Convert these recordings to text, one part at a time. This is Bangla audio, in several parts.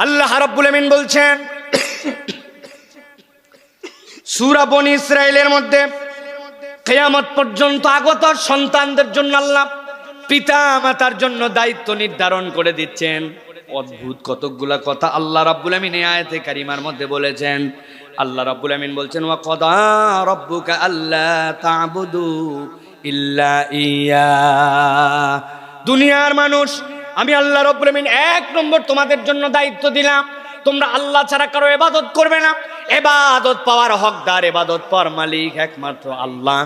আল্লাহ রাব্বুল আমিন বলছেন সূরা বনী ইসরাইলের মধ্যে কিয়ামত পর্যন্ত আগত সন্তানদের জন্য আল্লাহ পিতা মাতার জন্য দায়িত্ব নির্ধারণ করে দিচ্ছেন। অদ্ভুত কতগুলা কথা আল্লাহ রাব্বুল আমিন এই আয়াতে কারিমার মধ্যে বলেছেন। আল্লাহ রাব্বুল আমিন বলছেন ওয়া ক্বাদা রাব্বুকা আল্লা তা'বুদু ইল্লা ইয়া। দুনিয়ার মানুষ, আমি আল্লাহ রাব্বুল আমিন এক নম্বর তোমাদের জন্য দায়িত্ব দিলাম, তোমরা আল্লাহ ছাড়া কারো ইবাদত করবে না। ইবাদত পাওয়ার হকদার, ইবাদত পাওয়ার মালিক একমাত্র আল্লাহ।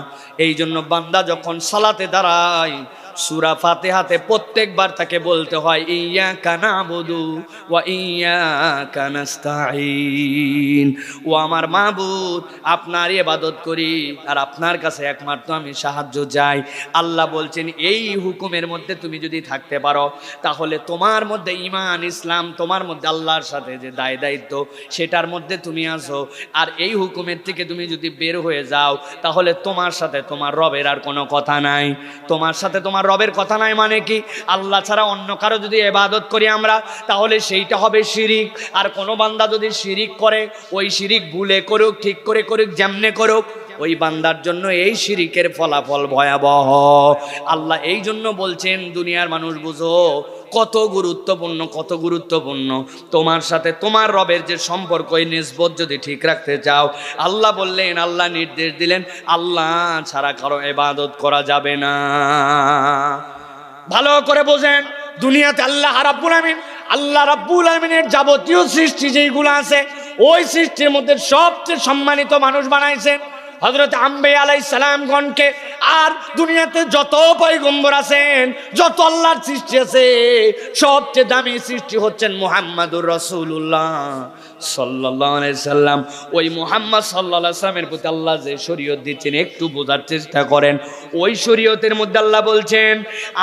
এই জন্য বান্দা যখন সালাতে দাঁড়ায় সূরা ফাতিহাতে প্রত্যেকবার তাকে বলতে হয় ইয়্যাকা না'বুদু ওয়া ইয়্যাকা নাস্তাঈন। ও আমার মাবুদ, আপনার ইবাদত করি আর আপনার কাছে একমাত্র আমি সাহায্য চাই। আল্লাহ বলছেন এই হুকুমের মধ্যে তুমি যদি থাকতে পারো তাহলে তোমার মধ্যে ঈমান ইসলাম, তোমার মধ্যে আল্লাহর সাথে যে দায়িত্ব সেটার মধ্যে তুমি আসো। আর এই হুকুমের থেকে তুমি যদি বের হয়ে যাও তাহলে তোমার সাথে তোমার রবের আর কোনো কথা নাই। তোমার সাথে তোমার রবের কথা নাই মানে কি? আল্লাহ ছাড়া অন্য কারো যদি ইবাদত করি আমরা তাহলে সেইটা হবে শিরিক। আর কোনো বান্দা যদি শিরিক করে, ওই শিরিক ভুলে করুক ঠিক করে করুক যেমনে করুক, ওই বান্দার জন্য এই শিরিকের ফলাফল ভয়াবহ। আল্লাহ এই জন্য বলছেন দুনিয়ার মানুষ বুঝো কত গুরুত্বপূর্ণ, কত গুরুত্বপূর্ণ তোমার সাথে তোমার রবের যে সম্পর্ক, এই নিসবত যদি ঠিক রাখতে চাও, আল্লাহ বললেন, আল্লাহ নির্দেশ দিলেন আল্লাহ ছাড়া কারো ইবাদত করা যাবে না। ভালো করে বোঝেন, দুনিয়াতে আল্লাহ রাব্বুল আমিনের যাবতীয় সৃষ্টি যেইগুলো আছে ওই সৃষ্টির মধ্যে সবচেয়ে সম্মানিত মানুষ বানাইছেন হযরত আম্বিয়া আলাইহিস সালামগণকে। আর দুনিয়াতে যত পয়গম্বর আছেন, যত আল্লাহর সৃষ্টি আছে, সবচেয়ে দামি সৃষ্টি হচ্ছেন মুহাম্মাদুর রাসূলুল্লাহ সাল্লাল্লাহু আলাইহি সাল্লাম। ওই মুহাম্মদ সাল্লাল্লাহু আলাইহি সাল্লামের প্রতি আল্লাহ যে শরীয়ত দিচ্ছেন একটু বোঝার চেষ্টা করেন। ওই শরীয়তের মধ্যে আল্লাহ বলছেন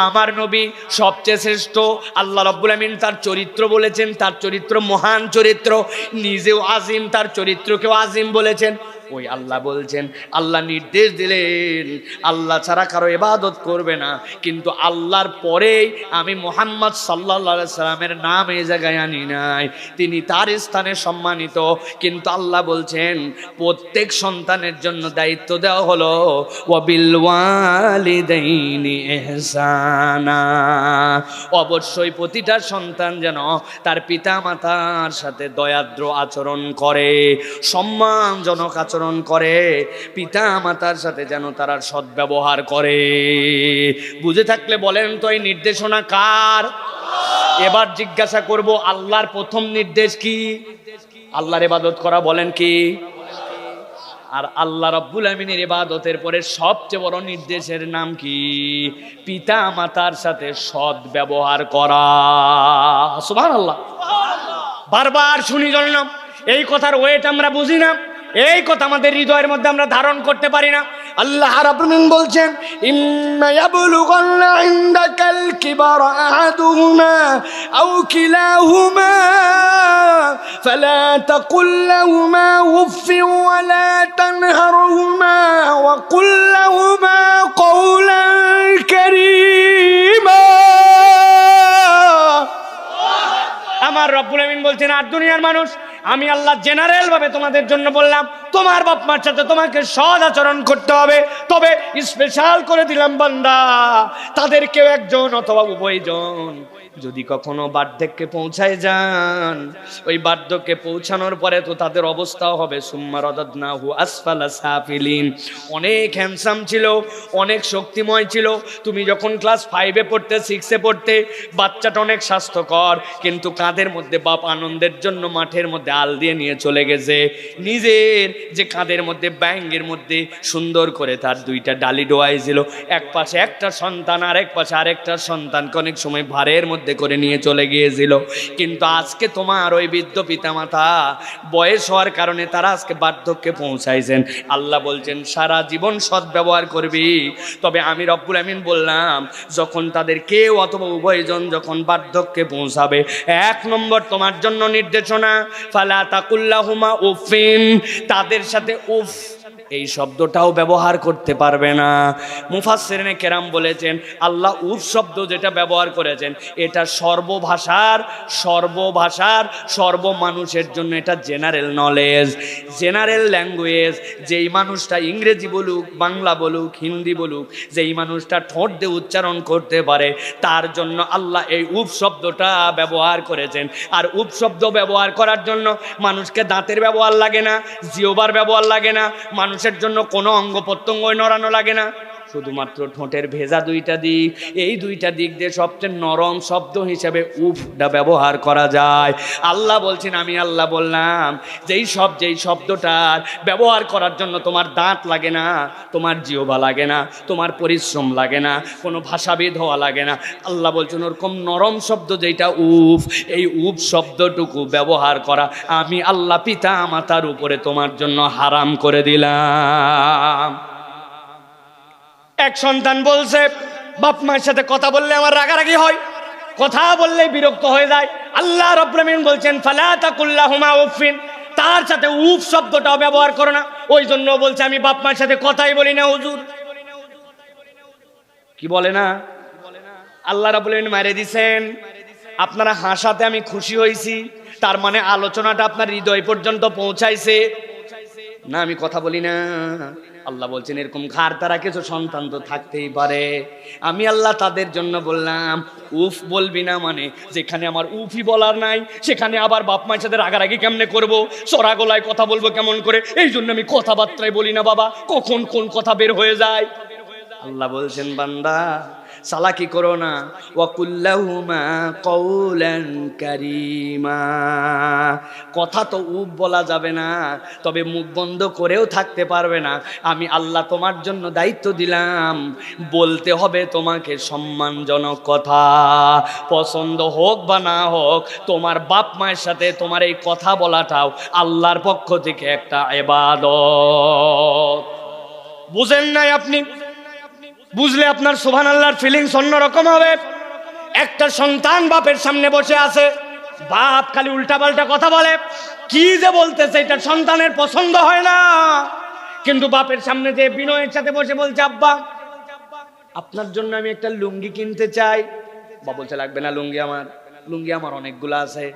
আমার নবী সবচেয়ে শ্রেষ্ঠ। আল্লাহ রাব্বুল আমিন তার চরিত্র বলেছেন, তার চরিত্র মহান চরিত্র, নিজেও আজিম, তার চরিত্রকেও আজিম বলেছেন। ওই আল্লাহ বলছেন, আল্লাহ নির্দেশ দিলেন আল্লাহ ছাড়া কারো ইবাদত করবে না। কিন্তু আল্লাহর পরেই আমি মুহাম্মদ সাল্লাল্লাহু আলাইহি সাল্লামের নাম এই জায়গায় আনি নাই, তিনি তার স্থানে সম্মানিত। কিন্তু আল্লাহ বলছেন প্রত্যেক সন্তানের জন্য দায়িত্ব দেওয়া হলো ওয়া বিল ওয়ালিদাইনি ইহসানা। অবশ্যই প্রতিটা সন্তান যেন তার পিতা মাতার সাথে দয়াদ্র আচরণ করে, সম্মানজনক আচরণ করে, পিতা মাতার সাথে যেন তারা সদ্ব্যবহার করে। বুঝে থাকলে বলেন তো এই নির্দেশনা কার? এবার জিজ্ঞাসা করব আল্লাহর প্রথম নির্দেশ কি? আল্লাহর ইবাদত করা, বলেন কি? আর আল্লাহ রাব্বুল আমিনের ইবাদতের পরে সবচেয়ে বড় নির্দেশের নাম কি? পিতা মাতার সাথে সদ্ব্যবহার করা। সুবহানাল্লাহ। বারবার শুনি জানলাম, এই কথার ওয়েট আমরা বুঝি না, এই কথা আমাদের হৃদয়ের মধ্যে আমরা ধারণ করতে পারি না। আল্লাহ রাব্বুল আমিন বলছেন ইম্মা ইয়াবলুগান্না ইনদাকাল কিবারা আহাদুহুমা আও কিলাহুমা ফালা তাকুল লাহুমা উফফিন ওয়া লা তানহারহুমা ওয়া কুল লাহুমা কওলান কারীমা। আমার রব্বুল আমিন বলছেন আর দুনিয়ার মানুষ, আমি আল্লাহ জেনারেল ভাবে তোমাদের জন্য বললাম তোমার বাপ মার সাথে তোমাকে সৎ আচরণ করতে হবে। তবে স্পেশাল করে দিলাম বান্দা তাদেরকেও একজন অথবা উভয়জন যদি কখনো বার্ধক্যে পৌঁছায় যান, ওই বার্ধক্যে পৌঁছানোর পরে তো তাদের অবস্থাও হবে সুম্মা রাদাদনাহু আসফালা সাফিলিন। অনেক হ্যান্ডসাম ছিল, অনেক শক্তিময় ছিল, তুমি যখন ক্লাস 5-এ পড়তে 6-এ পড়তে বাচ্চাটা অনেক স্বাস্থ্যকর, কিন্তু কাঁধের মধ্যে বাপ আনন্দের জন্য মাঠের মধ্যে আল দিয়ে নিয়ে চলে গেছে। নিজের যে কাঁধের মধ্যে ব্যাঙ্গের মধ্যে সুন্দর করে তার 2টা ডালি ডোয়াইছিল, এক পাশে একটা সন্তান আর এক পাশে আরেকটা সন্তানকে অনেক সময় ভারের মধ্যে করে নিয়ে চলে গিয়েছিল। কিন্তু আজকে তোমার ওই বৃদ্ধ পিতামাতা বয়স হওয়ার কারণে তারা আজকে বার্ধক্যে পৌঁছাইছেন। আল্লাহ বলছেন সারা জীবন সদ্ব্যবহার করবি। তবে আমি রব্বুল আমিন বললাম যখন তাদের কেউ অথবা উভয়জন যখন বার্ধক্যে পৌঁছাবে, 1 নম্বর তোমার জন্য নির্দেশনা ফালা তাকুল লাহুমা উফিন, তাদের সাথে উফ এই শব্দটাও ব্যবহার করতে পারবে না। মুফাসসিরিনে কেরাম বলেছেন আল্লাহ উফ শব্দ যেটা ব্যবহার করেছেন এটা সর্বভাষার সর্ব মানুষের জন্য এটা জেনারেল নলেজ, জেনারেল ল্যাঙ্গুয়েজ। যেই মানুষটা ইংরেজি বলুক, বাংলা বলুক, হিন্দি বলুক, যেই মানুষটা ঠোঁট দিয়ে উচ্চারণ করতে পারে তার জন্য আল্লাহ এই উফ শব্দটা ব্যবহার করেছেন। আর উফ শব্দ ব্যবহার করার জন্য মানুষকে দাঁতের ব্যবহার লাগে না, জিহ্বার ব্যবহার লাগে না, মানুষের জন্য কোনো অঙ্গ প্রত্যঙ্গ নড়ানো লাগে না, শুধুমাত্র ঠোঁটের ভেজা দুইটা দিক, এই দুইটা দিক দিয়ে সবচেয়ে নরম শব্দ হিসেবে উফটা ব্যবহার করা যায়। আল্লাহ বলছেন আমি আল্লাহ বললাম যেই শব্দটার ব্যবহার করার জন্য তোমার দাঁত লাগে না, তোমার জিহ্বা লাগে না, তোমার পরিশ্রম লাগে না, কোনো ভাষাবিদ হওয়া লাগে না। আল্লাহ বলছেন ওরকম নরম শব্দ যেটা উফ, এই উফ শব্দটুকু ব্যবহার করা আমি আল্লাহ পিতা মাতার উপরে তোমার জন্য হারাম করে দিলাম। এক সন্তান বলছে বাপ মায়ের সাথে কথা বললে আমার রাগারাগি হয়, কথা বললেই বিরক্ত হয়ে যায়। আল্লাহ রাব্বুল আমিন বলছেন ফালা তাকুল্লাহুমা উফিন, তার সাথে উফ শব্দটাও ব্যবহার করো না। ওই জন্য বলছে আমি বাপ মায়ের সাথে কথাই বলি না হুজুর। কি বলে না? আল্লাহ রাব্বুল আমিন মারে দিছেন আপনারা হাসাতে আমি খুশি হয়েছি, তার মানে আলোচনাটা আপনার হৃদয় পর্যন্ত পৌঁছাইছে না, আমি কথা বলি না। আল্লাহ বলছেন এরকম ঘাড় তারা কিছু সন্তান তো থাকতেই পারে, আমি আল্লাহ তাদের জন্য বললাম উফ বলবি না, মানে যেখানে আমার উফই বলার নাই সেখানে আবার বাপ মায়ের সাথে রাগারাগি কেমনে করব, চড়া গলায় কথা বলবো কেমন করে, এই জন্য আমি কথাবার্তায় বলি না বাবা, কখন কোন কথা বের হয়ে যায়। আল্লাহ বলছেন বান্দা চালাকি করো না, ওয়াকুল্লাহুমা কওলান কারীমা, কথা তো উফ বলা যাবে না, তবে মুখ বন্ধ করেও থাকতে পারবে না। আমি আল্লাহ তোমার জন্য দায়িত্ব দিলাম, বলতে হবে তোমাকে সম্মানজনক কথা, পছন্দ হোক বা না হোক। তোমার বাপ মায়ের সাথে তোমার এই কথা বলাটাও আল্লাহর পক্ষ থেকে একটা ইবাদত। বুঝেন নাই আপনি? বুঝলে আপনার সুবহানাল্লাহর ফিলিংস অন্যরকম হবে। একটা সন্তান বাপের সামনে বসে আছে, বাপ খালি উল্টাপাল্টা কথা বলে, কি যে বলতেছে এটা সন্তানের পছন্দ হয় না, কিন্তু বাপের সামনে যে বিনয়ের সাথে বসে বলছে আব্বা আপনার জন্য আমি একটা লুঙ্গি কিনতে চাই। বাবা বলছে লাগবে না লুঙ্গি আমার অনেকগুলো আছে,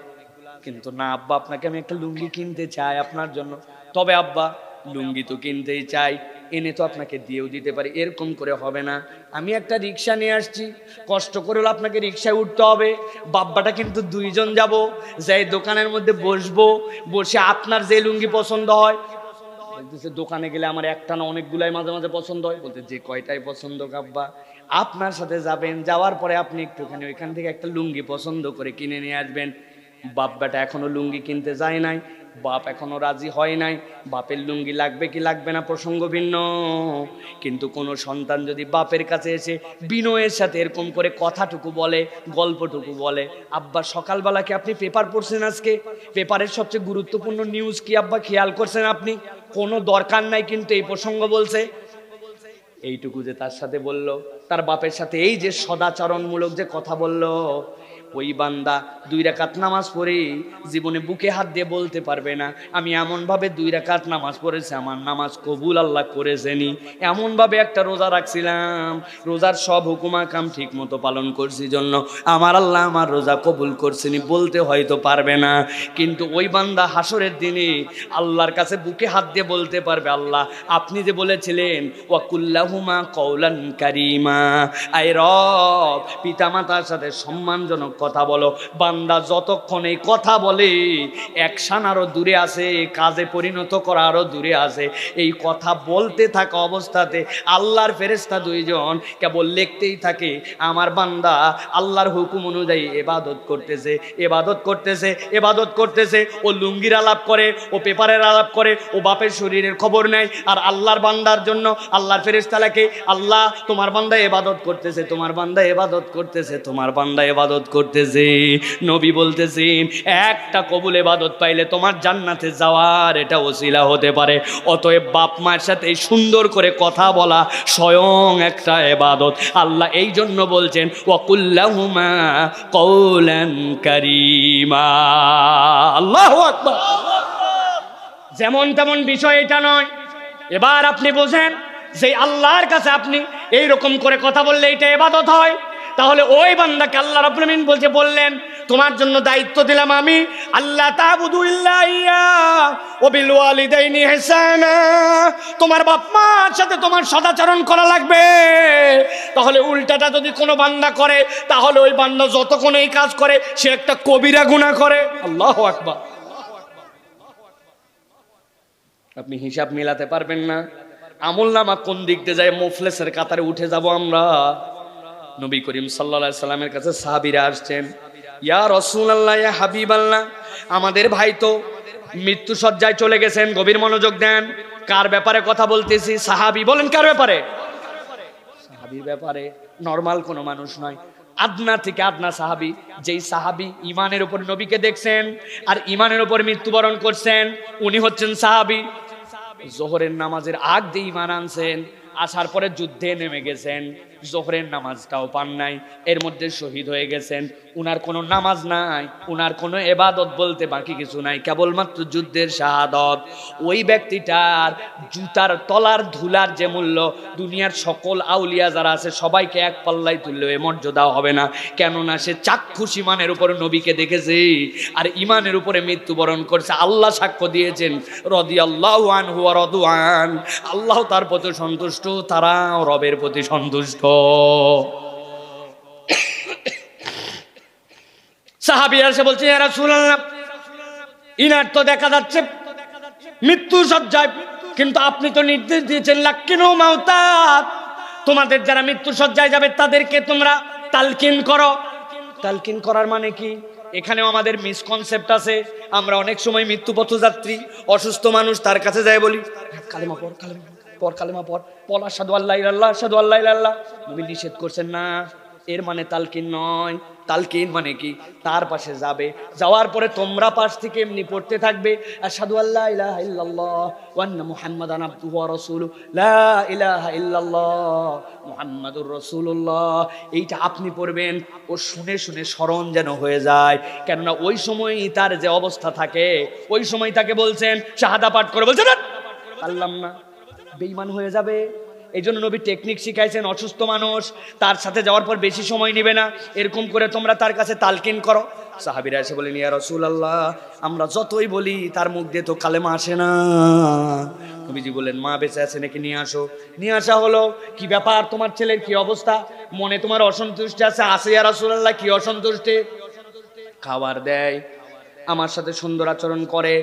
কিন্তু না আব্বা আপনাকে আমি একটা লুঙ্গি কিনতে চাই আপনার জন্য। তবে আব্বা লুঙ্গি তো কিনতেই চাই, এনে তো আপনাকে দিয়েও দিতে পারি, এরকম করে হবে না। আমি একটা রিক্সা নিয়ে আসছি, কষ্ট করে হলে আপনাকে রিক্সায় উঠতে হবে, বাব্বাটা কিন্তু দুইজন যাব, যাই দোকানের মধ্যে বসবো, বসে আপনার যে লুঙ্গি পছন্দ হয়, বলতেছে দোকানে গেলে আমার একটা না অনেকগুলাই মাঝে মাঝে পছন্দ হয়, বলতে যে কয়টাই পছন্দ আব্বা আপনার সাথে যাবেন, যাওয়ার পরে আপনি একটুখানি ওইখান থেকে একটা লুঙ্গি পছন্দ করে কিনে নিয়ে আসবেন। বাব্বাটা এখনো লুঙ্গি কিনতে যায় নাই, বাপ এখনো রাজি হয় নাই, বাপের লুঙ্গি লাগবে কি লাগবে না প্রসঙ্গ ভিন্ন, কিন্তু কোনো সন্তান যদি বাপের কাছে এসে বিনয়ের সাথে এরকম করে কথাটুকু বলে, গল্পটুকু বলে, আব্বা সকালবেলা কি আপনি পেপার পড়ছেন, আজকে পেপারের সবচেয়ে গুরুত্বপূর্ণ নিউজ কি আব্বা খেয়াল করছেন আপনি? কোনো দরকার নাই কিন্তু এই প্রসঙ্গ বলছে, এইটুকু যে তার সাথে বলল, তার বাপের সাথে এই যে সদাচরণমূলক যে কথা বলল, ওই বান্দা 2 রাকাত নামাজ পড়ে জীবনে বুকে হাত দিয়ে বলতে পারবে না আমি এমন ভাবে 2 রাকাত নামাজ পড়েছি, আমার নামাজ কবুল আল্লাহ করেছেনি, এমন ভাবে একটা রোজা রাখছিলাম, রোজার সব হুকুমাকাম ঠিক মতো পালন করছি জন্য আমার আল্লাহ আমার রোজা কবুল করছেনি, বলতে হয়তো পারবে না, কিন্তু ওই বান্দা হাসরের দিনে আল্লাহর কাছে বুকে হাত দিয়ে বলতে পারবে আল্লাহ আপনি যে বলেছিলেন ওয়াকুল্লাহুমা কওলান কারীমা, আয় রব পিতামাতার সাথে সম্মানজনক কথা বলো। বান্দা যতক্ষণ এই কথা বলে অ্যাকশন আরো দূরে আছে, কাজে পরিণত করা আরো দূরে আছে, এই কথা বলতে থাকা অবস্থাতে আল্লাহর ফেরেশতা 2 জন কেবল লিখতেই থাকে আমার বান্দা আল্লাহর হুকুম অনুযায়ী ইবাদত করতেছে, ও লুঙ্গির আলাপ করে, ও পেপারের আলাপ করে, ও বাপের শরীরের খবর নেয়, আর আল্লাহর বান্দার জন্য আল্লাহর ফেরেশতা লেখে আল্লাহ তোমার বান্দা ইবাদত করতেছে, তোমার বান্দা ইবাদত করতেছে, তোমার বান্দা ইবাদত করতেছে। নবী বলতেছেন একটা কবুল ইবাদত পাইলে তোমার জান্নাতে যাওয়ার এটা ওসিলা হতে পারে, অতএব বাপ মায়ের সাথে সুন্দর করে কথা বলা স্বয়ং একটা ইবাদত। আল্লাহ এই জন্য বলছেন ওয়াকুল্লাহুমা কওলান কারীমা। আল্লাহু আকবার। যেমন তেমন বিষয় এটা নয়, এবার আপনি বোঝেন যে আল্লাহর কাছে আপনি এই রকম করে কথা বললে এটা ইবাদত হয়, তাহলে ওই বান্দাকে আল্লাহ রাব্বুল আমিন বললেন তোমার জন্য দায়িত্ব দিলাম আমি, আল্লাহ তা'বুদু ইল্লা ইয়া ওয়া বিল ওয়ালিদাইনি ইহসানা, তোমার বাপ মার সাথে তোমার সদাচরণ করা লাগবে। তাহলে উল্টাটা যদি কোনো বান্দা করে, তাহলে ওই বান্দা যতক্ষণ এই কাজ করে সে একটা কবিরা গুনাহ করে। আল্লাহু আকবার। আপনি হিসাব মিলাতে পারবেন না, আমলনামা কোন দিক দিয়ে যায়, মুফলিসের কাতারে উঠে যাব আমরা। নবী করিম সাল্লাল্লাহু আলাইহি সাল্লামের কাছে সাহাবীরা আসছেন, ইয়া রাসূলুল্লাহ, ইয়া হাবিবাল্লাহ, আমাদের ভাই তো মৃত্যু সজ্জায় চলে গেছেন। গভীর মনোযোগ দেন, কার ব্যাপারে কথা বলতেছি? সাহাবী। বলেন কার ব্যাপারে? সাহাবীর ব্যাপারে। নরমাল কোনো মানুষ নয়, আদনা থেকে আদনা সাহাবী। যেই সাহাবী ইমানের উপর নবীকে দেখছেন আর ইমানের উপর মৃত্যুবরণ করছেন, উনি হচ্ছেন সাহাবী। জোহরের নামাজের আগ দিয়ে ইমান আনছেন, আসার পরে যুদ্ধে নেমে গেছেন, জোহরের নামাজটাও পান নাই, এর মধ্যে শহীদ হয়ে গেছেন। উনার কোনো নামাজ নাই, উনার কোনো ইবাদত বলতে বাকি কিছু নাই, কেবলমাত্র যুদ্ধের শাহাদত। ওই ব্যক্তিটার জুতার তলার ধুলার যে মূল্য, দুনিয়ার সকল আউলিয়া যারা আছে সবাইকে এক পাল্লায় তুললে এ মর্যাদা হবে না। কেননা সে চাক্ষুষ ইমানের উপরে নবীকে দেখেছে আর ইমানের উপরে মৃত্যুবরণ করছে। আল্লাহ সাক্ষ্য দিয়েছেন, রাদিয়াল্লাহু আনহু ওয়া রাদু আন, আল্লাহ তার প্রতি সন্তুষ্ট, তারাও রবের প্রতি সন্তুষ্ট। সাহাবী এসে বলছে, ইয়া রাসূলুল্লাহ, ইনার তো দেখা যাচ্ছে মৃত্যু সজ্জায়, কিন্তু আপনি তো নির্দেশ দিয়েছেন লাক্কিনু মাউতাত, তোমাদের যারা মৃত্যু সজ্জায় যাবে তাদেরকে তোমরা তালকিন করো। তালকিন করার মানে কি? এখানেও আমাদের মিসকনসেপ্ট আছে। আমরা অনেক সময় মৃত্যু পথযাত্রী অসুস্থ মানুষ, তার কাছে যাই বলি কালেমা পড়, কালেমা পড়, কালেমা পড়, বল আশহাদু আল্লা ইলাহা ইল্লাল্লাহ, আশহাদু আল্লা ইলাহা ইল্লাল্লাহ। নবী নিষেধ করছেন না, এর মানে তালকিন নয়। তালকিন মানে কি? তার পাশে যাবে, যাওয়ার পরে তোমরা পাশ থেকে এমনি পড়তে থাকবে, আশহাদু আল্লা ইলাহা ইল্লাল্লাহ ওয়া আন্না মুহাম্মাদান আবদুহু ওয়া রাসূলুহু, লা ইলাহা ইল্লাল্লাহ মুহাম্মাদুর রাসূলুল্লাহ। এইটা আপনি পড়বেন, ও শুনে শুনে স্মরণ যেন হয়ে যায়। কেননা ওই সময়ই তার যে অবস্থা থাকে, ওই সময় তাকে বলছেন শাহাদা পাঠ করে, বলছেন পারলাম না, বেঈমান হয়ে যাবে। এই জন্য নবী টেকনিক শিখাইছেন, অসুস্থ মানুষ তার সাথে যাওয়ার পর বেশি সময় নেবে না, এরকম করে তোমরা তার কাছে তালকিন করো। সাহাবীরা এসে বলেন, ইয়া রাসূলুল্লাহ, আমরা যতই বলি তার মুখ দিয়ে তো কালেমা আসে না। নবীজি বলেন, মা বেঁচে আছে নাকি? নিয়ে আসো। নিয়ে আসা হলো। কি ব্যাপার, তোমার ছেলের কি অবস্থা? মনে তোমার অসন্তুষ্টি আছে? আছে ইয়া রাসূলুল্লাহ। কি অসন্তুষ্টি? খাবার দেয়, আমার সাথে সুন্দর আচরণ করে,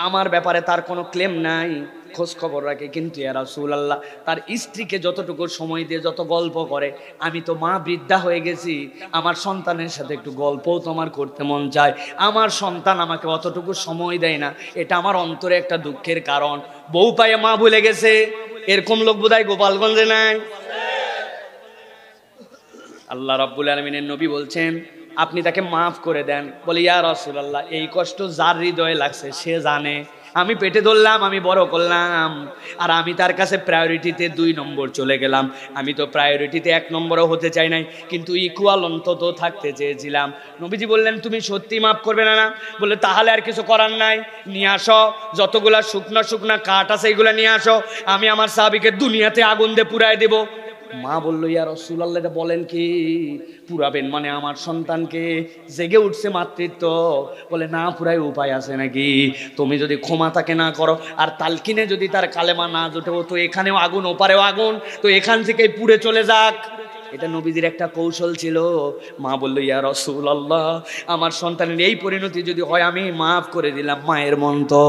আমার ব্যাপারে তার কোনো ক্লেম নাই, খোঁজ খবর রাখে, কিন্তু ইয়া রাসূলুল্লাহ তার স্ত্রীকে যতটুকু সময় দিয়ে যত গল্প করে, আমি তো মা বৃদ্ধা হয়ে গেছি, আমার সন্তানের সাথে একটু গল্পও তোমার করতে মন চায়, আমার সন্তান আমাকে অতটুকু সময় দেয় না, এটা আমার অন্তরে একটা দুঃখের কারণ। বউ পায়ে মা ভুলে গেছে, এরকম লোক বোধহয় গোপালগঞ্জে নাই। আল্লাহ রাব্বুল আলামিনের নবী বলছেন, আপনি তাকে মাফ করে দেন। বলে, ইয়া রাসূলুল্লাহ, এই কষ্ট যার হৃদয়ে লাগছে সে জানে। আমি পেটে ধরলাম, আমি বড় করলাম, আর আমি তার কাছে প্রায়োরিটিতে 2 নম্বর চলে গেলাম। আমি তো প্রায়োরিটিতে 1 নম্বরও হতে চাই নাই, কিন্তু ইকুয়াল অন্তত থাকতে চেয়েছিলাম। নবীজি বললেন, তুমি সত্যি মাফ করবে না? না। বললে, তাহলে আর কিছু করার নাই, নিয়ে আসো যতগুলা শুকনা শুকনা কাঠ আছে এগুলা নিয়ে আসো, আমি আমার সাহাবীকে দুনিয়াতে আগুন দিয়ে পুড়ায় দেব। মা বলল, ইয়া রাসূলুল্লাহ, এটা বলেন কি? পুরাবেন মানে আমার সন্তানকে? জেগে উঠছে মাতৃত্ব। বলে, না পুরাই উপায় আছে নাকি? তুমি যদি ক্ষমা তাকে না করো আর তালকিনে যদি তার কালেমা না জোটে, ও তো এখানেও আগুন ওপারেও আগুন, তো এখান থেকেই পুড়ে চলে যাক। এটা নবীজির একটা কৌশল ছিল। মা বলল, ইয়া রাসূলুল্লাহ, আমার সন্তানের এই পরিণতি যদি হয় আমি মাফ করে দিলাম, মায়ের মন তো।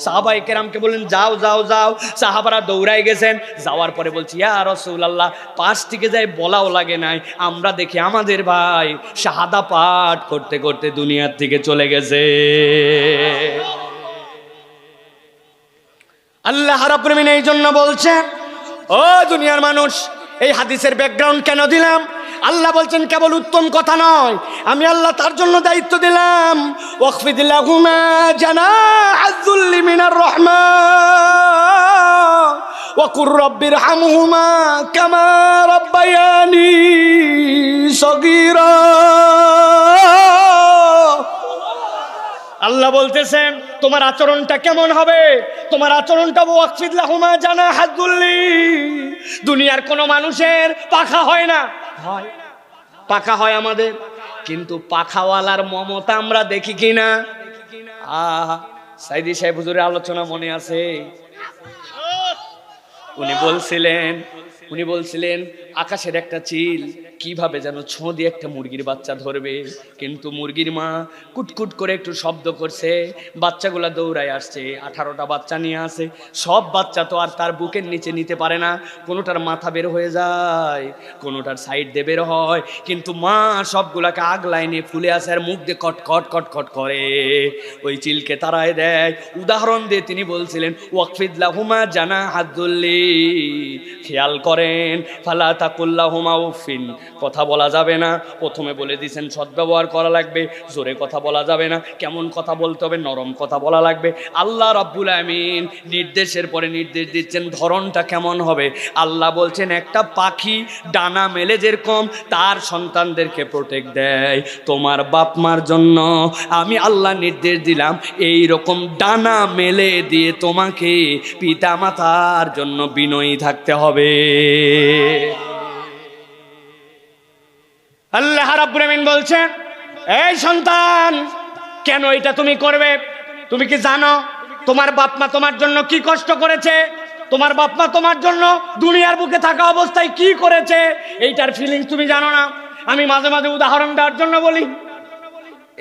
সাহাবায়ে কেরামকে বললেন, যাও যাও যাও। সাহাবারা দৌড়ায় গেছেন, যাওয়ার পরে বলছি, ইয়া রাসূলুল্লাহ, পাশ থেকে যাই বলাও লাগে নাই, আমরা দেখি আমাদের ভাই শাহাদা পাঠ করতে করতে দুনিয়ার থেকে চলে গেছে। আল্লাহ রাব্বুল আলামিন এই জন্য বলছেন, ও দুনিয়ার মানুষ, এই হাদিসের ব্যাকগ্রাউন্ড কেন দিলাম? আল্লাহ বলছেন কেবল উত্তম কথা নয়, আমি আল্লাহ তার জন্য দায়িত্ব দিলাম, ওয়াখফিদ লাহুমা জানাআয-যুল্লি মিনার রাহমা ওয়া কুর রাব্বিরহামহুমা কামা রাব্বায়ানি সগীরা। আল্লাহ বলতেছেন তোমার আচরণটা কেমন হবে, তোমার আচরণটা ওয়াকফিদ লাহুমা জানাহাদ যুল্লি। দুনিয়ার কোন মানুষের পাখা হয় না, হয় পাখা হয় আমাদের, কিন্তু পাখাওয়ালার মমতা আমরা দেখি কিনা? সাইদি সাহেব হুজুরের আলোচনা মনে আছে? উনি বলছিলেন আকাশের একটা চিল কিভাবে যেন ছোঁ দিয়ে একটা মুরগির বাচ্চা ধরবে, কিন্তু মুরগির মা কুটকুট করে একটু শব্দ করছে, বাচ্চাগুলা দৌড়ায় আসছে, 18টা বাচ্চা নিয়ে আসে। সব বাচ্চা তো আর তার বুকের নিচে নিতে পারে না, কোনোটার মাথা বের হয়ে যায়, কোনোটার সাইড দিয়ে বের হয়, কিন্তু মা সবগুলাকে আগলায় নিয়ে ফুলে আসে আর মুখ দিয়ে কটকট কটকট করে, ওই চিলকে তাড়ায় দেয়। উদাহরণ দিয়ে তিনি বলছিলেন ওয়াকফিদ লাহুমা জানাহাদ যুল্লি। খেয়াল করেন, ফালা তাকুল লাহুমা উফিন, কথা বলা যাবে না। প্রথমে বলে দিয়েছেন সদ্ব্যবহার করা লাগবে, জোরে কথা বলা যাবে না। কেমন কথা বলতে হবে? নরম কথা বলা লাগবে। আল্লাহ রাব্বুল আমিন নির্দেশের পরে নির্দেশ দিচ্ছেন ধরনটা কেমন হবে। আল্লাহ বলছেন একটা পাখি ডানা মেলে যেরকম তার সন্তানদেরকে প্রোটেক্ট দেয়, তোমার বাপ মার জন্য আমি আল্লাহ নির্দেশ দিলাম এই রকম ডানা মেলে দিয়ে তোমাকে পিতা মাতার জন্য বিনয়ী থাকতে হবে। আল্লাহ রাব্বুল আমিন বলছেন এই সন্তান কেন এটা তুমি করবে? তুমি কি জানো তোমার বাপ মা তোমার জন্য কি কষ্ট করেছে? তোমার বাপ মা তোমার জন্য দুনিয়ার বুকে থাকা অবস্থায় কি করেছে? এইটার ফিলিংস তুমি জানো না? আমি মাঝে মাঝে উদাহরণ দেওয়ার জন্য বলি,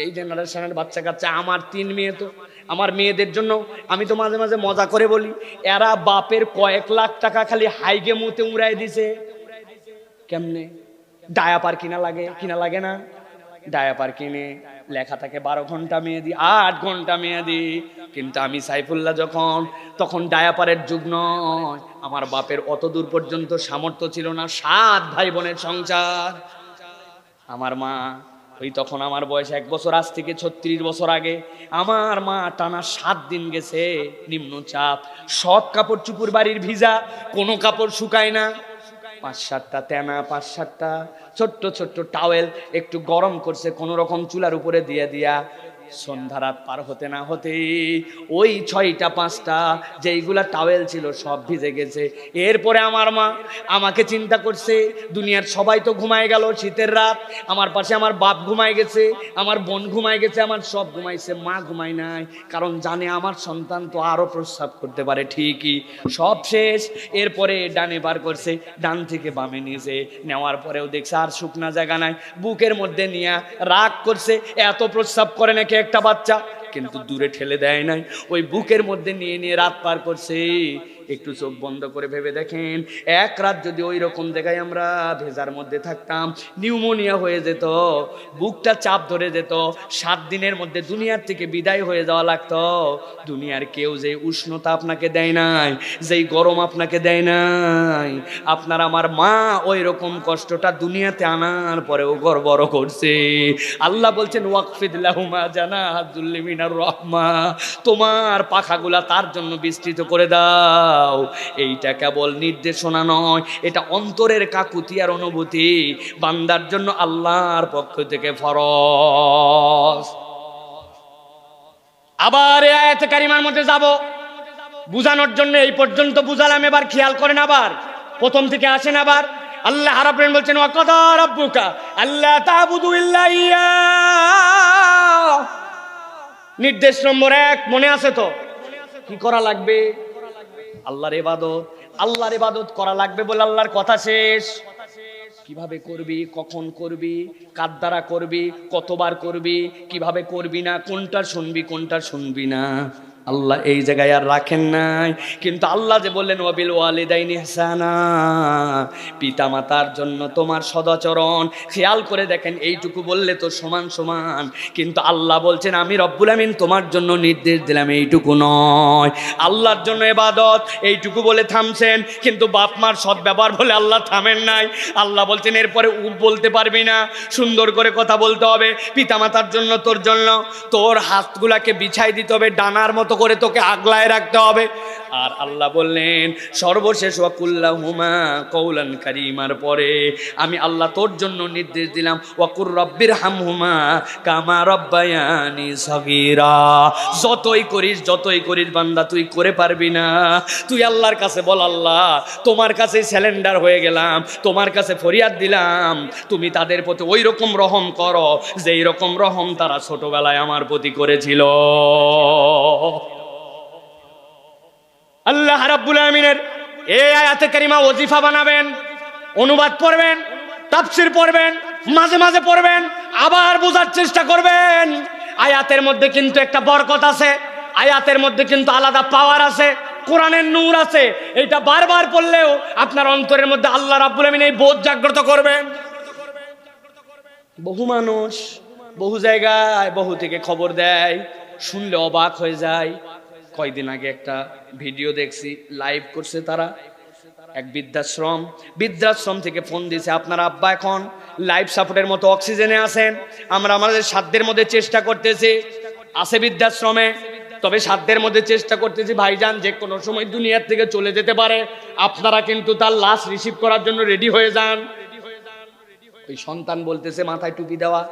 এই জেনারেশনের বাচ্চা কাচ্চা, আমার 3 মেয়ে, তো আমার মেয়েদের জন্য আমি তো মাঝে মাঝে মজা করে বলি এরা বাপের কয়েক লাখ টাকা খালি হাইগে মুতে উড়াই দিছে। কেমনে? ডায়াপার কিনা লাগে না? ডায়াপার কিনে লেখা থাকে 12 ঘন্টা মেয়াদি, 8 ঘন্টা মেয়াদি, কিন্তু আমি সাইফুল্লাহ তখন ডায়াপারের যুগ নয়, আমার বাপের অত দূর পর্যন্ত সামর্থ্য ছিল না, 7 ভাই বোনের সংসার। আমার মা তখন আমার বয়স 1 বছর, আজ থেকে 36 বছর আগে, আমার মা টানা 7 দিন গেছে নিম্নচাপ, সব কাপড় চুপুর বাড়ির ভিজা, কোনো কাপড় শুকায় না, 5-7টা তেনা, 5-7টা ছোট্ট ছোট্ট টাওয়েল একটু গরম করছে কোন রকম চুলার উপরে দিয়া সন্ধ্যা রাত পার হতে না হতে ওই 6টা 5টা যেইগুলা টাওয়েল ছিল সব ভিজে গেছে। এরপরে আমার মা আমাকে চিন্তা করছে, দুনিয়ার সবাই তো ঘুমায় গেল শীতের রাত, আমার পাশে আমার বাপ ঘুমায় গেছে, আমার বোন ঘুমায় গেছে, আমার সব ঘুমাইছে, মা ঘুমায় নাই, কারণ জানে আমার সন্তান তো আরো প্রস্রাব করতে পারে। ঠিকই, সব শেষ। এরপরে ডানে বার করছে, ডান থেকে বামে নিয়েছে, নেওয়ার পরেও দেখছে আর শুকনা জায়গা নাই, বুকের মধ্যে নিয়ে রাগ করছে, এত প্রস্রাব করে নাকি একটা বাচ্চা, কিন্তু দূরে ঠেলে দেয় নাই, ওই বুকের মধ্যে নিয়ে রাত পার করছে। একটু চোখ বন্ধ করে ভেবে দেখেন, এক রাত যদি ওই রকম জায়গায় আমরা ভেজার মধ্যে থাকতাম, নিউমোনিয়া হয়ে যেত, বুকটা চাপ ধরে যেত, 7 দিনের মধ্যে দুনিয়ার থেকে বিদায় হয়ে যাওয়া লাগতো। দুনিয়ার কেউ যে উষ্ণতা আপনাকে দেয় নাই, যেই গরম আপনাকে দেয় নাই, আপনার আমার মা ওই রকম কষ্টটা দুনিয়াতে আনার পরেও গড়বড় করছে। আল্লাহ বলছেন ওয়াকফিদ লাহুমা জানাহাদ যুল্লি মিনার রাহমা, তোমার পাখাগুলা তার জন্য বিস্তৃত করে দাও। এইটা কেবল নির্দেশনা নয়, এটা অন্তরের কাকুতি আর অনুভূতি, বান্দার জন্য আল্লাহর পক্ষ থেকে ফরজ। আবার এই আয়াতে কারিমার মধ্যে যাব বুঝানোর জন্য, এই পর্যন্ত বুঝালাম, এবার খেয়াল করেন, আবার প্রথম থেকে আসেন। আবার আল্লাহ রাব্বুল আলামিন বলছেন ওয়াকাদা রাব্বুকা আল্লা তা'বুদু ইল্লা ইয়্যা, নির্দেশ নম্বর 1 মনে আছে তো? কি করা লাগবে? আল্লাহর ইবাদত করা লাগবে বলে আল্লাহর কথা শেষ। কিভাবে করবি, কখন করবি, কার দ্বারা করবি, কতবার করবি, কিভাবে করবি না, কোনটা শুনবি না, আল্লাহ এই জায়গায় আর রাখেন নাই। কিন্তু আল্লাহ যে বললেন ওয়াবিল ওয়ালিদাইনি ইহসানা, পিতা মাতার জন্য তোমার সদাচরণ, খেয়াল করে দেখেন, এইটুকু বললে তো সমান সমান, কিন্তু আল্লাহ বলছেন আমি রব্বুল আমিন তোমার জন্য নির্দেশ দিলাম এইটুকু নয়। আল্লাহর জন্য ইবাদত এইটুকু বলে থামছেন, কিন্তু বাপ মার সদ্ব্যবহার বলে আল্লাহ থামেন নাই। আল্লাহ বলছেন এরপরে বলতে পারবি না, সুন্দর করে কথা বলতে হবে, পিতা মাতার জন্য তোর হাতগুলাকে বিছাই দিতে হবে, ডানার মতো করে তোকে আগলায় রাখতে হবে। আর আল্লাহ বললেন সর্বশেষ ওয়াকুল্লাহুমা কওলান কারীমার পরে আমি আল্লাহ তোর জন্য নির্দেশ দিলাম ওয়াকুর রব্বির হামহুমা কামা রব্বায়ানি সগীরা। যতই করিস বান্দা তুই করে পারবি না। তুই আল্লাহর কাছে বল, আল্লাহ তোমার কাছে স্যালেন্ডার হয়ে গেলাম, তোমার কাছে ফরিয়াদ দিলাম, তুমি তাদের প্রতি ওই রকম রহম করো যেই রকম রহম তারা ছোটবেলায় আমার প্রতি করেছিল। আল্লাহ রাব্বুল আমিনের এই আয়াতে কারিমা ওজিফা বানাবেন, অনুবাদ পড়বেন, তাফসীর পড়বেন, মাঝে মাঝে পড়বেন, আবার বোঝার চেষ্টা করবেন। আয়াতের মধ্যে কিন্তু একটা বরকত আছে, আয়াতের মধ্যে কিন্তু আলাদা পাওয়ার আছে, কোরআনের নূর আছে। এটা বারবার পড়লেও আপনার অন্তরের মধ্যে আল্লাহ রাব্বুল আমিন এই বোধ জাগ্রত করবেন। বহু মানুষ বহু জায়গায় বহু থেকে খবর দেয়, শুনলে অবাক হয়ে যায়। কয়দিন আগে একটা ভিডিও দেখছি, লাইভ করছে তারা, এক বৃদ্ধাশ্রম থেকে ফোন দিয়েছে, আপনার আব্বা এখন লাইফ সাপোর্টের মতো অক্সিজেনে আছেন, আমরা আমাদের সাধ্যের মধ্যে চেষ্টা করতেছি, আছে বৃদ্ধাশ্রমে, তবে সাধ্যের মধ্যে চেষ্টা করতেছি ভাইজান, যে কোনো সময় দুনিয়ার থেকে চলে যেতে পারে, আপনারা কিন্তু তার লাশ রিসিভ করার জন্য রেডি হয়ে যান। ওই সন্তান বলতেছে, মাথায় টুপি দেওয়া,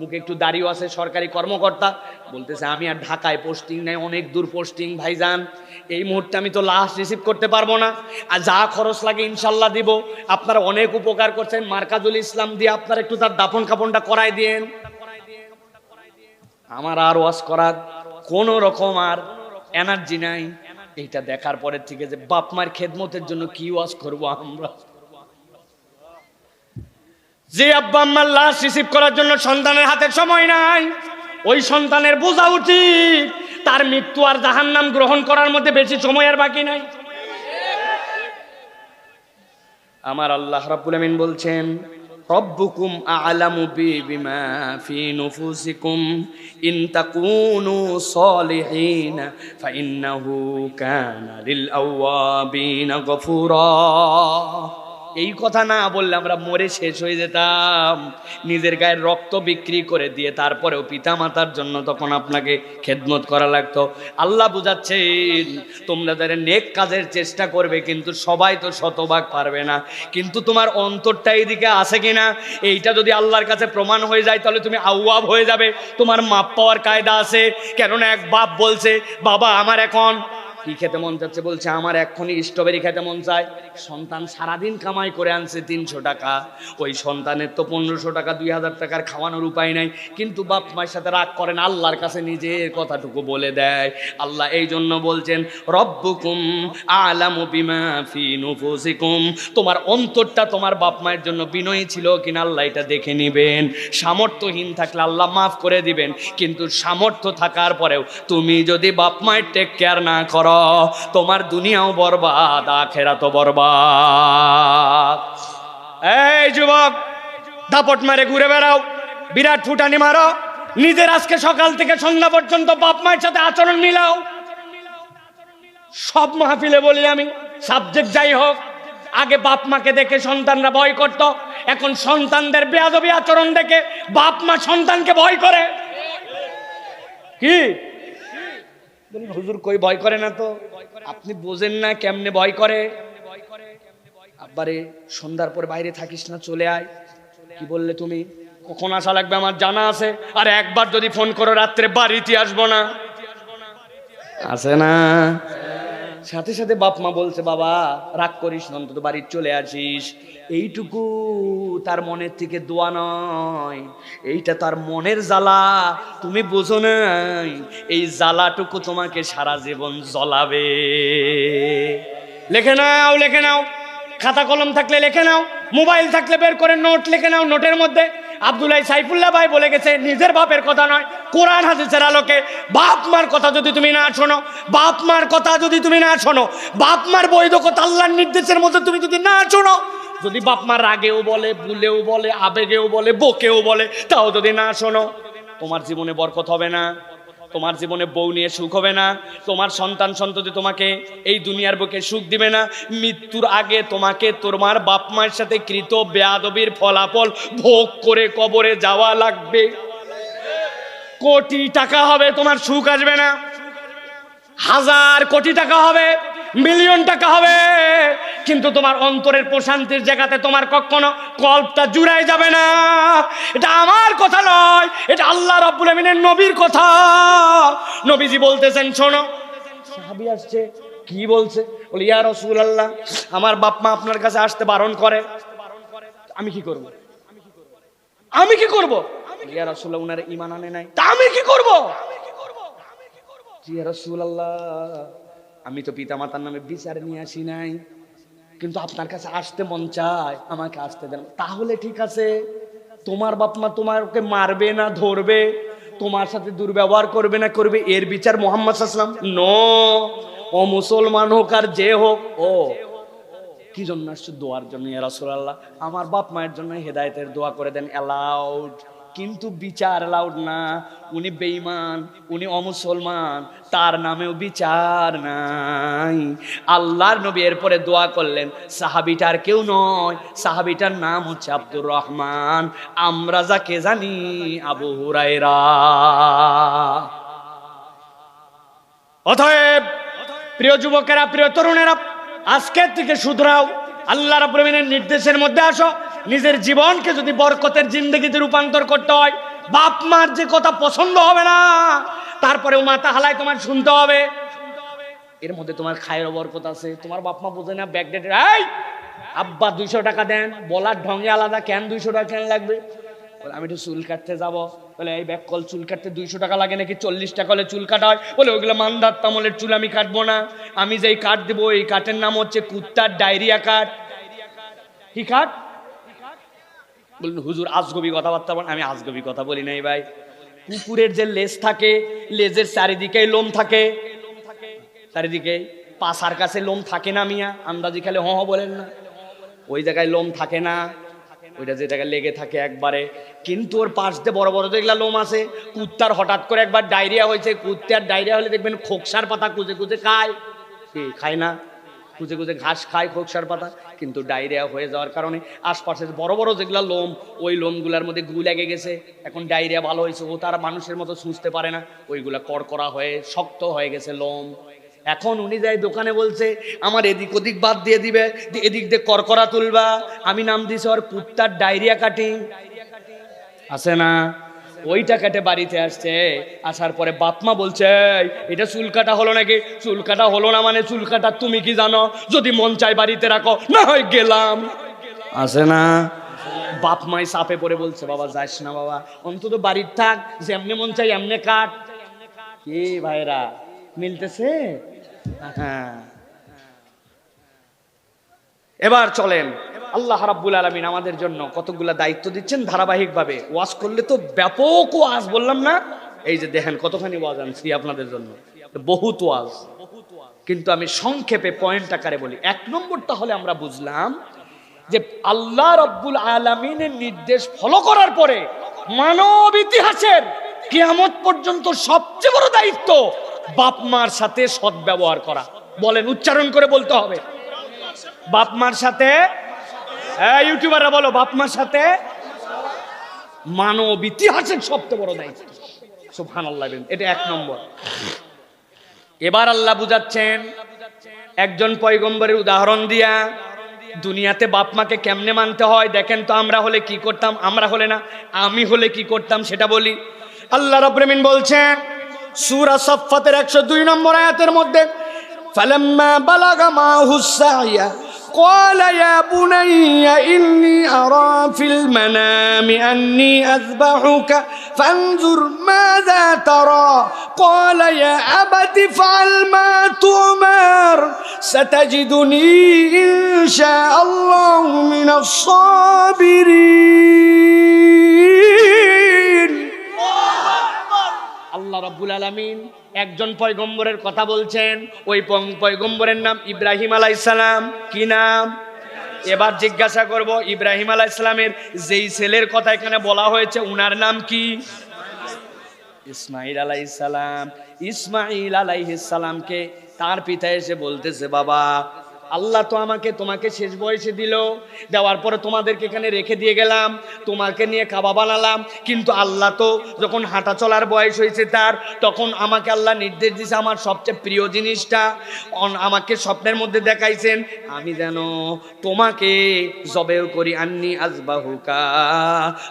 মুখে একটু দাড়িও আছে, সরকারি কর্মকর্তা, বলতেছে আমি আর ঢাকায় পোস্টিং নেই, অনেক দূর পোস্টিং ভাইজান, এই মুহূর্তে আমি তো লাশ রিসিভ করতে পারবো না, আর যা খরচ লাগে ইনশাল্লাহ দিব, আপনারা অনেক উপকার করছেন, মার্কাজুল ইসলাম দিয়ে আপনারা একটু তার দাফন কাফনটা করাই দিয়েন। আমার আর ওয়াজ করার কোন রকম আর এনার্জি নাই। এইটা দেখার পরের থেকে যে বাপ মার খেদমতের জন্য কি ওয়াজ করবো আমরা। যে আব্বা আম্মার লাশ রিসিভ করার জন্য সন্তানের হাতে সময় নাই, ওই সন্তানের বোঝা উচিত তার মৃত্যু আর জাহান্নাম গ্রহণ করার মধ্যে বেশি সময় আর বাকি নাই। আমার আল্লাহ রাব্বুল আমিন বলছেন, রব্বুকুম আ'লামু বিমা ফি নুফুসিকুম ইন তাকুনু সলিহিন ফাইন্নাহু কানা লিল আওয়াবিন গফুরা। এই কথা না বললে আমরা মরে শেষ হয়ে যেতাম, নিজের গায়ের রক্ত বিক্রি করে দিয়ে তারপরেও পিতা মাতার জন্য তখন আপনাকে খেদমত করা লাগতো। আল্লাহ বুঝাচ্ছেন, তোমরা যারা নেক কাজের চেষ্টা করবে, কিন্তু সবাই তো শতভাগ পারবে না, কিন্তু তোমার অন্তরটা এইদিকে আছে কিনা, এইটা যদি আল্লাহর কাছে প্রমাণ হয়ে যায় তাহলে তুমি আউয়াব হয়ে যাবে, তোমার মাপ পাওয়ার কায়দা আছে। কেননা এক বাপ বলছে, বাবা আমার এখন কি খেতে মন চাচ্ছে, বলছে আমার এক্ষুনি স্ট্রবেরি খেতে মন চায়। সন্তান সারাদিন কামাই করে আনছে 300 টাকা, ওই সন্তানের তো 1500 টাকা 2000 টাকার খাওয়ানোর উপায় নাই, কিন্তু বাপ মায়ের সাথে রাগ করেন, আল্লাহর কাছে নিজের কথাটুকু বলে দেয়। আল্লাহ এই জন্য বলছেন, রব্বুকুম আ'লামু বিমা ফি নুফুসিকুম, তোমার অন্তরটা তোমার বাপ মায়ের জন্য বিনয়ী ছিল কিনা আল্লাহ এটা দেখে নিবেন। সামর্থ্যহীন থাকলে আল্লাহ মাফ করে দিবেন, কিন্তু সামর্থ্য থাকার পরেও তুমি যদি বাপ মায়ের টেক কেয়ার না করো, তোমার দুনিয়াও বরবাদ, আখিরাতও বরবাদ। এই যুবক, দাপট মারে ঘুরে বেড়াও, বিরাট ফুটানি মারো, নিজের আজকে সকাল থেকে সন্ধ্যা পর্যন্ত বাপ মায়ের সাথে আচরণ মিলাও। সব মাহফিলে বলি আমি, সাবজেক্ট যাই হোক, আগে বাপ মাকে দেখে সন্তানরা ভয় করত, এখন সন্তানদের বেয়াদবি আচরণ দেখে বাপ মা সন্তানকে ভয় করে। কি হুজুর কই ভয় করে না তো? আপনি বোঝেন না কেমনে ভয় করে। আব্বারে সন্ধ্যার পর বাইরে থাকিস না, চলে আয়। কি বললে তুমি? কখন আসা লাগবে আমার জানা আছে, আর একবার যদি ফোন করো রাত্রে বাড়িতে আসবো না, আছে না? সাথে সাথে বাপ মা বলছে, বাবা রাগ করিস না, অন্তত বাড়ি চলে আসিস। এইটুকু তার মনের থেকে দোয়া নয়, এইটা তার মনের জ্বালা, তুমি বোঝো নাই। এই জ্বালাটুকু তোমাকে সারা জীবন জ্বলাবে। লিখে নাও, লিখে নাও, খাতা কলম থাকলে লিখে নাও, মোবাইল থাকলে বের করে নোট লিখে নাও। নোটের মধ্যে আব্দুল্লাহ সাইফুল্লাহ ভাই বলে গেছে, নিজের বাপের কথা নয়, কোরআন হাদিসের আলোকে বাপ মার কথা যদি তুমি না শোনো, বাপ মার কথা যদি তুমি না শোনো, বাপ মার বৈধ কথা আল্লাহর নির্দেশের মধ্যে তুমি যদি না শোনো, যদি বাপ মার রাগেও বলে, ভুলেও বলে, আবেগেও বলে, বকেও বলে, তাও যদি না শোনো, তোমার জীবনে বরকত হবে না, তোমার জীবনে বউ নিয়ে সুখ হবে না, তোমার সন্তান সন্ততি তোমাকে এই দুনিয়ার বুকে সুখ দিবে না। মৃত্যুর আগে তোমাকে তোমার বাপ মায়ের সাথে কৃত বেয়াদবির ফলাফল ভোগ করে কবরে যাওয়া লাগবে। কোটি টাকা হবে, তোমার সুখ আসবে না। 1000 কোটি টাকা হবে, মিলিয়ন টাকা হবে, কিন্তু তোমার অন্তরের প্রশান্তির জায়গাতে তোমার কখনো কল্পটা জুড়াই যাবে না। এটা আমার কথা নয়, এটা আল্লাহ রাব্বুল আমিনের নবীর কথা। নবীজি বলতেছেন, শোনো। সাহাবী আসছে, কি বলছে? বলে, ইয়া রাসূলুল্লাহ, আমার বাপ মা আপনার কাছে আসতে বারণ করে, আমি কি করব? আমি কি করব? ইয়া রাসূলুল্লাহ, উনার ঈমান আনে নাই, তা আমি কি করব? ইয়া রাসূলুল্লাহ, আমি তো পিতা মাতার নামে বিচার নিয়ে আসি নাই, কিন্তু আপনার কাছে আসতে মন চায়, আমাকে আসতে দেন। তাহলে ঠিক আছে, তোমার বাপ মা তোমাকে মারবে না ধরবে, তোমার সাথে দুর্ব্যবহার করবে না করবে, এর বিচার মুহাম্মদ সাল্লাল্লাহু আলাইহি ওয়াসাল্লাম নো। ও মুসলমান হোক আর যে হোক, ও কি জন্য আসছে? দোয়ার জন্য। ইয়া রাসূলুল্লাহ, আমার বাপ মায়ের জন্য হেদায়েতের দোয়া করে দেন, অ্যালাউড, কিন্তু বিচার অ্যালাউড না। উনি বেঈমান, উনি অমুসলমান, তার নামেও বিচার নাই। আল্লাহর নবী এরপরে দোয়া করলেন, সাহাবীটার কেউ নয়, সাহাবীটার নাম হচ্ছে আব্দুর রহমান, আমরা যাকে জানি আবু হুরায়রা। অতএব প্রিয় যুবকেরা, প্রিয় তরুণেরা, আজকের থেকে শুধরাও, আল্লাহ রাব্বুল আমিনের নির্দেশের মধ্যে আসো। নিজের জীবনকে যদি বরকতের জিন্দেগিতে রূপান্তর করতে হয়, বাপ মার যে কথা পছন্দ হবে না, তারপরেও মাথা হালায় তোমার শুনতে হবে। এর মধ্যে তোমার খায়ের বরকত আছে। তোমার বাপ মা বোঝে না, ব্যাকডেটেড, এই আব্বা 200 টাকা দেন, বলার ঢঙ্গে আলাদা, কেন 200 টাকা কেন লাগবে? বলে, আমি একটু চুল কাটতে যাবো। বলে, এই ব্যাক কল, চুল কাটতে 200 টাকা লাগে নাকি? 40 টাকা হলে চুল কাটা হয়। বলে, ওইগুলো মান্দার তামলের চুল, আমি কাটবো না। আমি যেই কাট দেবো, এই কাটের নাম হচ্ছে কুত্তার ডায়রিয়া কাট। কি কাট? বলুন হুজুর, আজগবি কথাবার্তা বলেন। আমি আজগবি কথা বলি নাই ভাই। কুকুরের যে লেজ থাকে, লেজের চারিদিকে লোম থাকে, চারিদিকে পাছার কাছে লোম থাকে না মিয়া? আন্দাজি খালি হ বলেন না, ওই জায়গায় লোম থাকে না, ওইটা যে জায়গায় লেগে থাকে একবারে, কিন্তু ওর পাশ দিয়ে বড় বড় যেগুলা লোম আছে। কুত্তার হঠাৎ করে একবার ডায়রিয়া হয়েছে, কুত্তার ডায়রিয়া হলে দেখবেন খোকসার পাতা কুচে কুচে খায়। কি খায় না? কুচে কুচে ঘাস খায়, খোকসার পাতা। কিন্তু ডায়রিয়া হয়ে যাওয়ার কারণে আশপাশের বড় বড় যেগুলা লোম, ওই লোমগুলার মধ্যে গু লেগে গেছে। এখন ডায়রিয়া ভালো হয়েছে, ও তার মানুষের মতো সুঁচতে পারে না, ওইগুলা কড়কড়া হয়ে শক্ত হয়ে গেছে লোম। এখন উনি যাই দোকানে বলছে, আমার এদিক ওদিক বাদ দিয়ে দিবে, এদিক দিয়ে করকরা তুলবা। আমি নাম দিছি ওর কুত্তার ডায়রিয়া কাটিং, আছে না? ওইটা কেটে বাড়িতে আসছে। আসার পরে বাপমা বলছে, এটা চুল কাটা হলো নাকি? চুল কাটা হলো না মানে চুল কাটা তুমি কি জানো? যদি মন চাই বাড়িতে রাখো, না হয় গেলাম, আছে না? বাপ মাই চাপে পড়ে বলছে, বাবা যাস না বাবা, অন্তত বাড়ির থাক, যেমনে মন চাই এমনে কাট। কি ভাইরা, মিলতেছে? হ্যাঁ। এবার চলেন, আল্লাহ রাব্বুল আলামিন আমাদের জন্য কতগুলা দায়িত্ব দিচ্ছেন ধারাবাহিকভাবে। ওয়াজ করলে তো ব্যাপক ওয়াজ, বললাম না? এই যে দেখেন কতখানি ওয়াজ আনছি আপনাদের জন্য, বহুত ওয়াজ। কিন্তু আমি সংক্ষেপে পয়েন্ট আকারে বলি। 1 নম্বরটা হলে আমরা বুঝলাম যে আল্লাহ রাব্বুল আলামিনের নির্দেশ ফলো করার পরে মানব ইতিহাসের কিয়ামত পর্যন্ত সবচেয়ে বড় দায়িত্ব বাপ মার সাথে সদ্ব্যবহার করা। বলেন, উচ্চারণ করে বলতে হবে, বাপ মার সাথে, ইউটিউবাররা বলো, বাপ মার সাথে। মানব ইতিহাসের সবচেয়ে বড় দায়িত্ব। সুবহানাল্লাহ, এটা 1 নম্বর। এবার আল্লাহ বুঝাচ্ছেন একজন পয়গম্বরের উদাহরণ দিয়া, দুনিয়াতে বাপ মাকে কেমনে মানতে হয়। দেখেন তো আমরা হলে কি করতাম, আমরা হলে না, আমি হলে কি করতাম সেটা বলি। আল্লাহ রাব্বুল আমিন বলছেন সূরা সাফফাতের 102 নম্বর আয়াতের মধ্যে, ফালাম্মা বালাগা মাহুস সাইয়া قال يا بني إني أرى في المنام أني أذبحك فانظر ماذا ترى قال يا أبت افعل ما تؤمر ستجدني إن شاء الله من الصابرين। আল্লাহ রাব্বুল আলামিন একজন পয়গম্বরের কথা বলছেন। ওই পয়গম্বরের নাম ইব্রাহিম আলাইহিস সালাম। কি নাম? এবার জিজ্ঞাসা করব, ইব্রাহিম আলাইহিস সালামের যেই ছেলের কথা এখানে বলা হয়েছে উনার নাম কি? ইসমাঈল আলাইহিস সালাম। ইসমাঈল আলাইহিস সালামকে তার পিতা এসে বলতেছে, বাবা আল্লাহ তো আমাকে তোমাকে শেষ বয়সে দিল, দেওয়ার পরে তোমাদেরকে এখানে রেখে দিয়ে গেলাম, তোমাকে নিয়ে কাবা বানালাম, কিন্তু আল্লাহ তো যখন হাঁটা চলার বয়স হয়েছে তার, তখন আমাকে আল্লাহ নির্দেশ দিয়েছে আমার সবচেয়ে প্রিয় জিনিসটা আমাকে স্বপ্নের মধ্যে দেখাইছেন, আমি যেন তোমাকে জবেহ করি, আন্নি আজবাহুকা,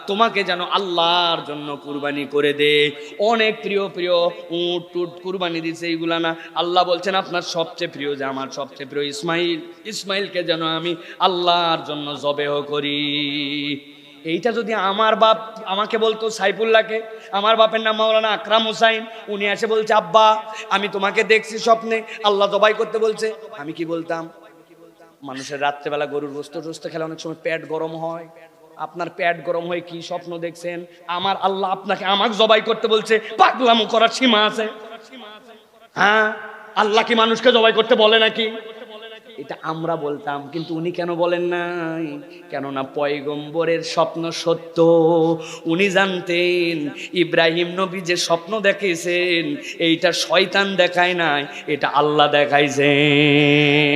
তোমাকে যেন আল্লাহর জন্য কুরবানি করে দে। অনেক প্রিয় প্রিয় উট টুট কুরবানি দিছে, এইগুলা না, আল্লাহ বলছেন আপনার সবচেয়ে প্রিয় যে আমার সবচেয়ে প্রিয় ইসমাইলকে যেন আমি আল্লাহর জন্য জবেহ করি। এইটা যদি আমার বাপ আমাকে বলতো, সাইফুল্লাহকে, আমার বাপের নাম মাওলানা আকরাম হুসাইন, উনি এসে বলছে আব্বা আমি তোমাকে দেখছি স্বপ্নে আল্লাহ জবাই করতে বলছে, আমি কি বলতাম? মানুষের রাত্রেবেলা গরুর গোশত টোস্ত খেলে অনেক সময় পেট গরম হয়, আপনার পেট গরম হয়ে কি স্বপ্ন দেখছেন? আমার আল্লাহ আপনাকে আমাকে জবাই করতে বলছে, পাগলামো করার সীমা আছে? হ্যাঁ, আল্লাহ কি মানুষকে জবাই করতে বলে নাকি? এটা আমরা বলতাম, কিন্তু উনি কেন বলেন নাই? কেননা পয়গম্বরের স্বপ্ন সত্য, উনি জানতেন ইব্রাহিম নবী যে স্বপ্ন দেখেছেন এইটা শয়তান দেখায় নাই, এটা আল্লাহ দেখাইছেন।